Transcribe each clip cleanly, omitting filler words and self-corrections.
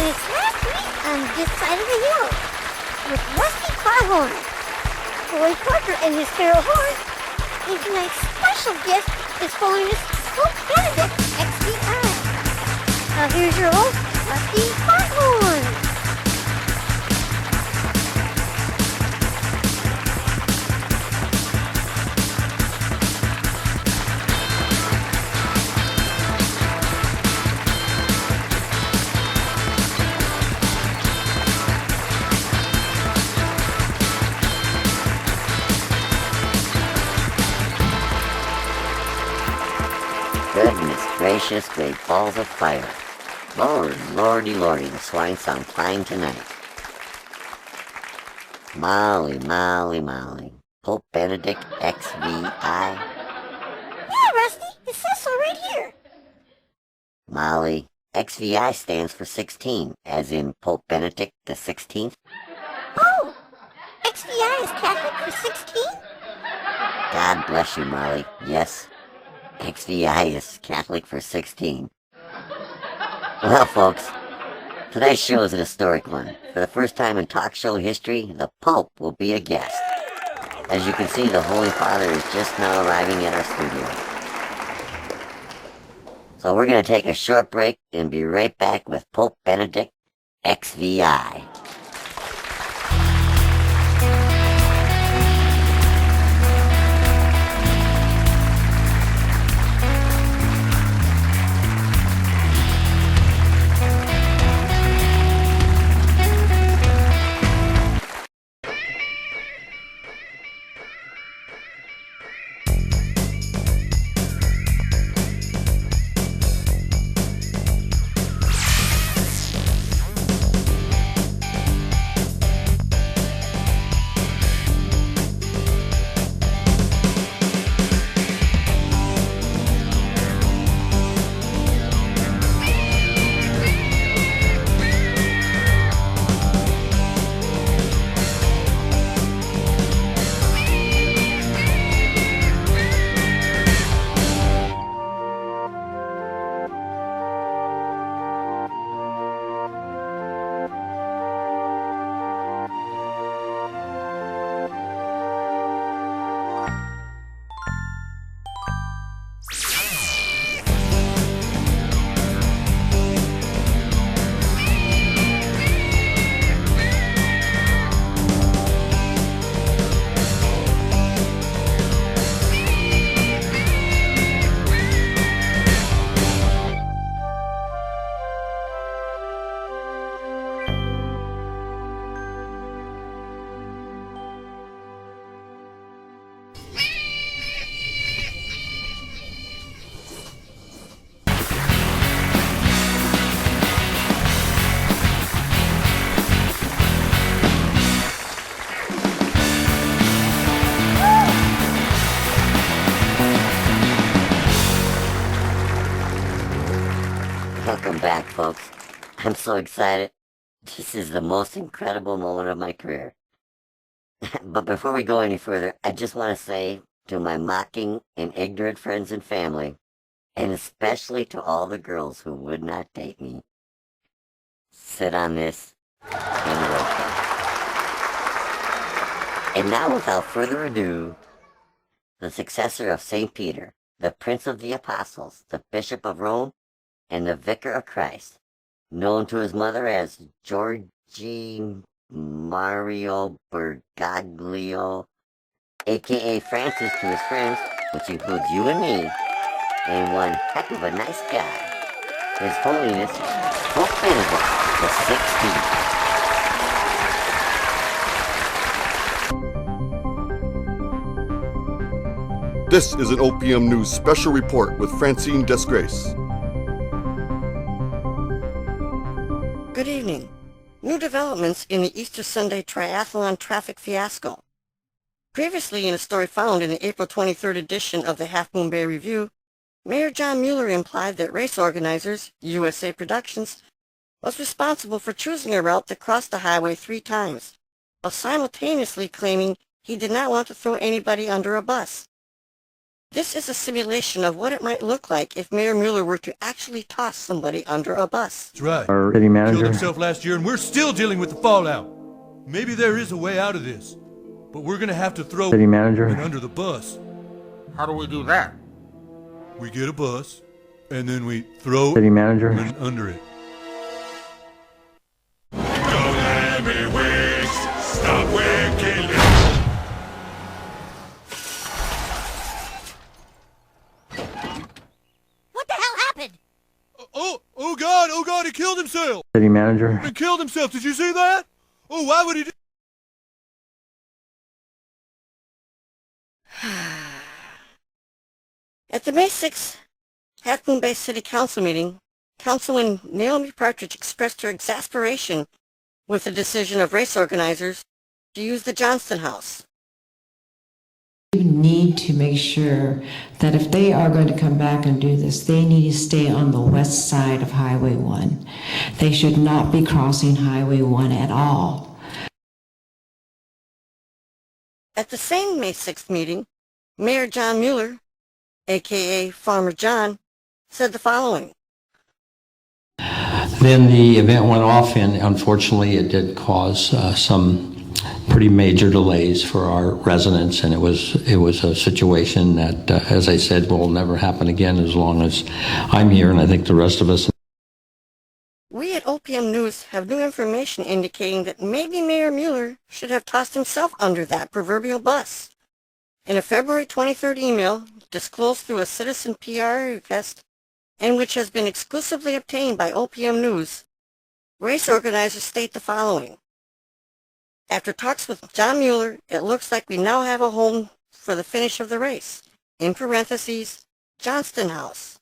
it's last week on this side of the hill with Rusty Carhorn. Roy Parker and his feral horse, and tonight's special guest is holiness Pope Benedict XVI. Now here's your host, Rusty Carhorn. Goodness gracious, great balls of fire. Lordy, the swine sound fine tonight. Molly. Pope Benedict XVI. Yeah, Rusty, it says so right here. Molly, XVI stands for 16, as in Pope Benedict the 16th. Oh, XVI is Catholic for 16? God bless you, Molly. Yes, XVI is Catholic for 16. Well, folks, today's show is an historic one. For the first time in talk show history, the Pope will be a guest. As you can see, the Holy Father is just now arriving at our studio. So we're going to take a short break and be right back with Pope Benedict XVI. Welcome back, folks. I'm so excited. This is the most incredible moment of my career. But before we go any further, I just want to say to my mocking and ignorant friends and family, and especially to all the girls who would not date me, sit on this and rotate. And now, without further ado, the successor of St. Peter, the Prince of the Apostles, the Bishop of Rome, and the Vicar of Christ, known to his mother as Georgie Mario Bergoglio, a.k.a. Francis to his friends, which includes you and me, and one heck of a nice guy, His Holiness Pope Benedict the 16th. This is an OPM News special report with Francine Desgrace. Good evening. New developments in the Easter Sunday triathlon traffic fiasco. Previously, in a story found in the April 23rd edition of the Half Moon Bay Review, Mayor John Mueller implied that race organizers, USA Productions, was responsible for choosing a route that crossed the highway 3 times, while simultaneously claiming he did not want to throw anybody under a bus. This is a simulation of what it might look like if Mayor Mueller were to actually toss somebody under a bus. That's right. Our city manager Killed himself last year, and we're still dealing with the fallout. Maybe there is a way out of this, but we're gonna have to throw City manager. him under the bus. How do we do that? We get a bus, and then we throw City manager. him under it. Don't let me waste. Stop waking. What the hell happened? Oh God, he killed himself! City manager. He killed himself, did you see that? Oh, why would he do? At the May 6th Half Moon Bay City Council meeting, Councilwoman Naomi Partridge expressed her exasperation with the decision of race organizers to use the Johnston House. We need to make sure that if they are going to come back and do this, they need to stay on the west side of Highway 1. They should not be crossing Highway 1 at all. At the same May 6th meeting, Mayor John Mueller, a.k.a. Farmer John, said the following. Then the event went off, and unfortunately it did cause some pretty major delays for our residents, and it was a situation that, as I said, will never happen again as long as I'm here, and I think the rest of us. We at OPM News have new information indicating that maybe Mayor Mueller should have tossed himself under that proverbial bus. In a February 23rd email disclosed through a citizen PR request, and which has been exclusively obtained by OPM News, race organizers state the following. After talks with John Mueller, it looks like we now have a home for the finish of the race, in parentheses, Johnston House.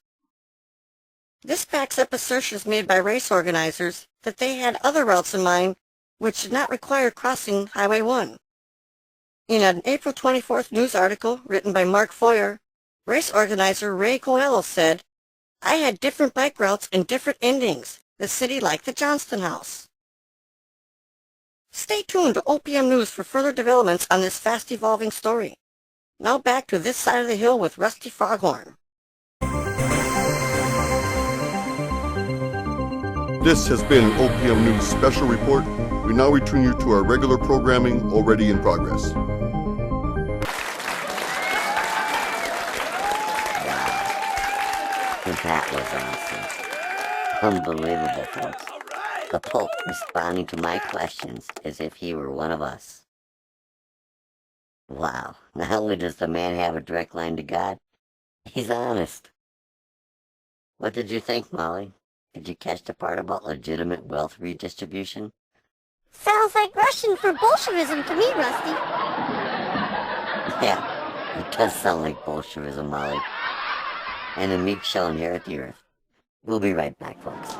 This backs up assertions made by race organizers that they had other routes in mind which did not require crossing Highway 1. In an April 24th news article written by Mark Foyer, race organizer Ray Coelho said, I had different bike routes and different endings. The city liked the Johnston House. Stay tuned to OPM News for further developments on this fast-evolving story. Now back to This Side of the Hill with Rusty Foghorn. This has been an OPM News special report. We now return you to our regular programming already in progress. That was awesome. Unbelievable, folks. The Pope responding to my questions as if he were one of us. Wow, not only does the man have a direct line to God, he's honest. What did you think, Molly? Did you catch the part about legitimate wealth redistribution? Sounds like Russian for Bolshevism to me, Rusty. Yeah, it does sound like Bolshevism, Molly. And the meek shall inherit the earth. We'll be right back, folks.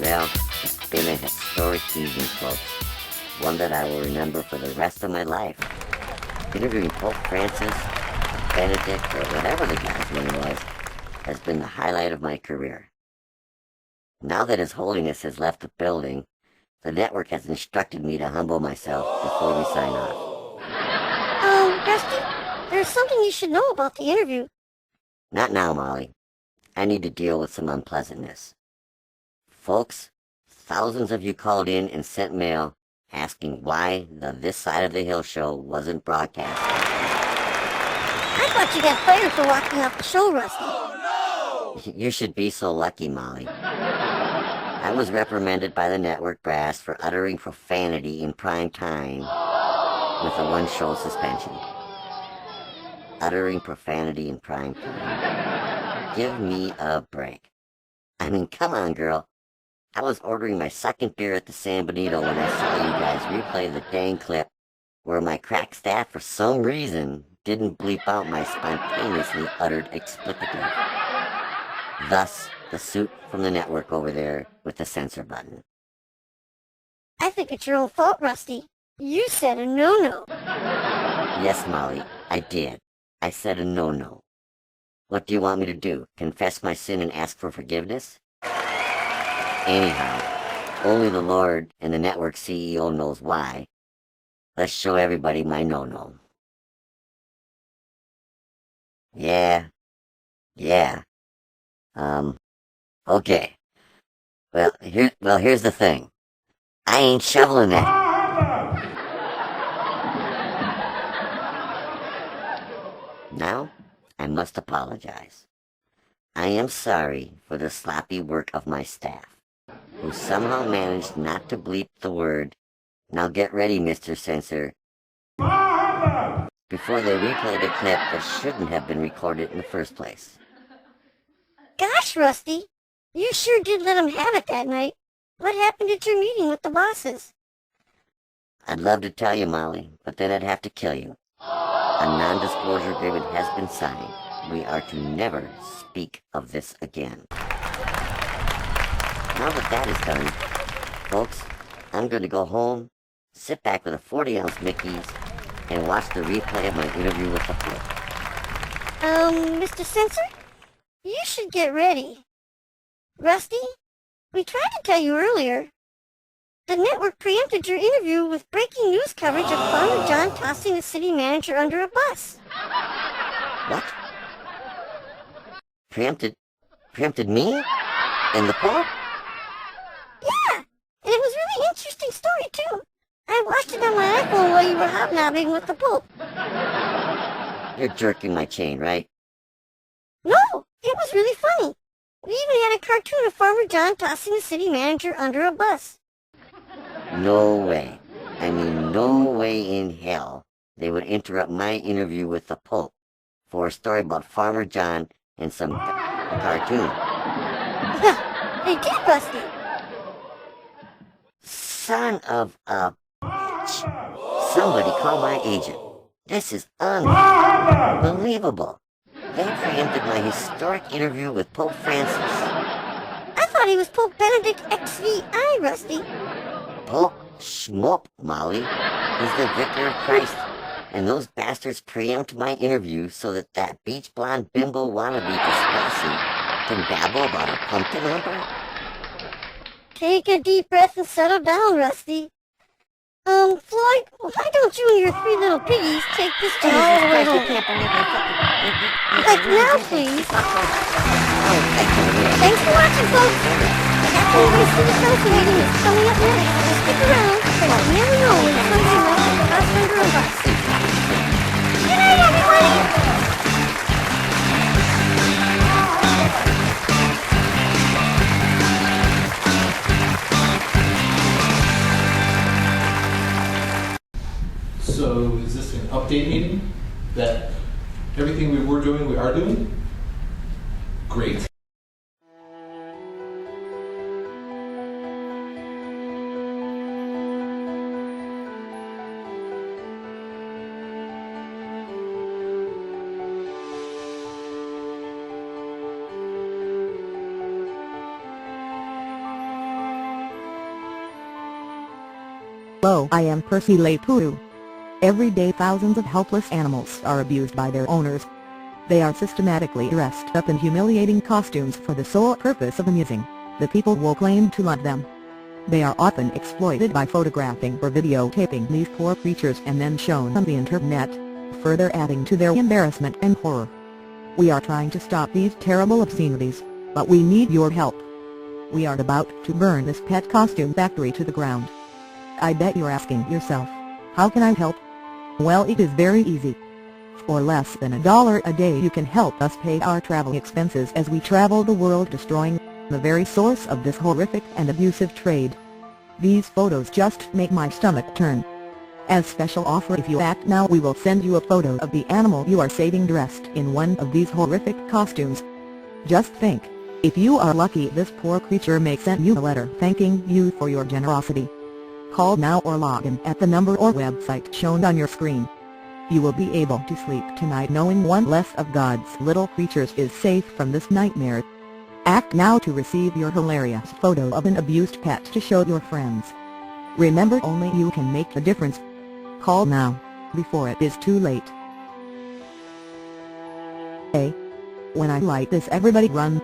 Well, it's been a historic evening, folks. One that I will remember for the rest of my life. Interviewing Pope Francis, Benedict, or whatever the guy's name was, has been the highlight of my career. Now that His Holiness has left the building, the network has instructed me to humble myself before we sign off. Rusty, there's something you should know about the interview. Not now, Molly. I need to deal with some unpleasantness. Folks, thousands of you called in and sent mail asking why the This Side of the Hill show wasn't broadcast. I thought you got fired for walking off the show, Rusty. Oh, no! You should be so lucky, Molly. I was reprimanded by the network brass for uttering profanity in prime time with a one-show suspension. Uttering profanity in prime time. Give me a break. I mean, come on, girl. I was ordering my second beer at the San Benito when I saw you guys replay the dang clip where my crack staff, for some reason, didn't bleep out my spontaneously uttered explicative. Thus, the suit from the network over there with the censor button. I think it's your own fault, Rusty. You said a no-no. Yes, Molly, I did. I said a no-no. What do you want me to do? Confess my sin and ask for forgiveness? Anyhow, only the Lord and the network CEO knows why. Let's show everybody my no-no. Yeah. Okay. Well, here's the thing. I ain't shoveling that. Now, I must apologize. I am sorry for the sloppy work of my staff, who somehow managed not to bleep the word, "Now get ready, Mr. Censor," before they replayed a clip that shouldn't have been recorded in the first place. Gosh, Rusty, you sure did let him have it that night. What happened at your meeting with the bosses? I'd love to tell you, Molly, but then I'd have to kill you. A non-disclosure agreement has been signed. We are to never speak of this again. Now that is done, folks, I'm going to go home, sit back with a 40-ounce Mickey's, and watch the replay of my interview with the Pope. Mr. Censor? You should get ready. Rusty, we tried to tell you earlier. The network preempted your interview with breaking news coverage of Farmer John tossing the city manager under a bus. What? Preempted me? And the Pope? Yeah, and it was a really interesting story, too. I watched it on my iPhone while you were hobnobbing with the Pope. You're jerking my chain, right? No, it was really funny. We even had a cartoon of Farmer John tossing the city manager under a bus. No way. I mean, no way in hell they would interrupt my interview with the Pope for a story about Farmer John and some cartoon. They did, Rusty. Son of a bitch. Somebody call my agent. This is unbelievable. They preempted my historic interview with Pope Francis. I thought he was Pope Benedict XVI, Rusty. Pope Schmope, Molly. He's the Vicar of Christ. And those bastards preempt my interview so that beach blonde bimbo wannabe S.P.C.N can babble about a pumpkin humper? Take a deep breath and settle down, Rusty. Floyd, why don't you and your three little piggies take this to all the way home? Like now, please. Thanks for watching, folks. The Happy Race City Council meeting is coming up next. Stick around, because you never know when somebody might get tossed under a bus. Good night, everybody! So is this an update meeting that everything we were doing, we are doing? Great. Hello, I am Percy Lepuru. Every day thousands of helpless animals are abused by their owners. They are systematically dressed up in humiliating costumes for the sole purpose of amusing the people who claim to love them. They are often exploited by photographing or videotaping these poor creatures and then shown on the internet, further adding to their embarrassment and horror. We are trying to stop these terrible obscenities, but we need your help. We are about to burn this pet costume factory to the ground. I bet you're asking yourself, how can I help? Well, it is very easy. For less than $1 a day you can help us pay our travel expenses as we travel the world destroying the very source of this horrific and abusive trade. These photos just make my stomach turn. As special offer, if you act now, we will send you a photo of the animal you are saving dressed in one of these horrific costumes. Just think, if you are lucky, this poor creature may send you a letter thanking you for your generosity. Call now or log in at the number or website shown on your screen. You will be able to sleep tonight knowing one less of God's little creatures is safe from this nightmare. Act now to receive your hilarious photo of an abused pet to show your friends. Remember, only you can make the difference. Call now, before it is too late. Hey, when I like this, everybody run.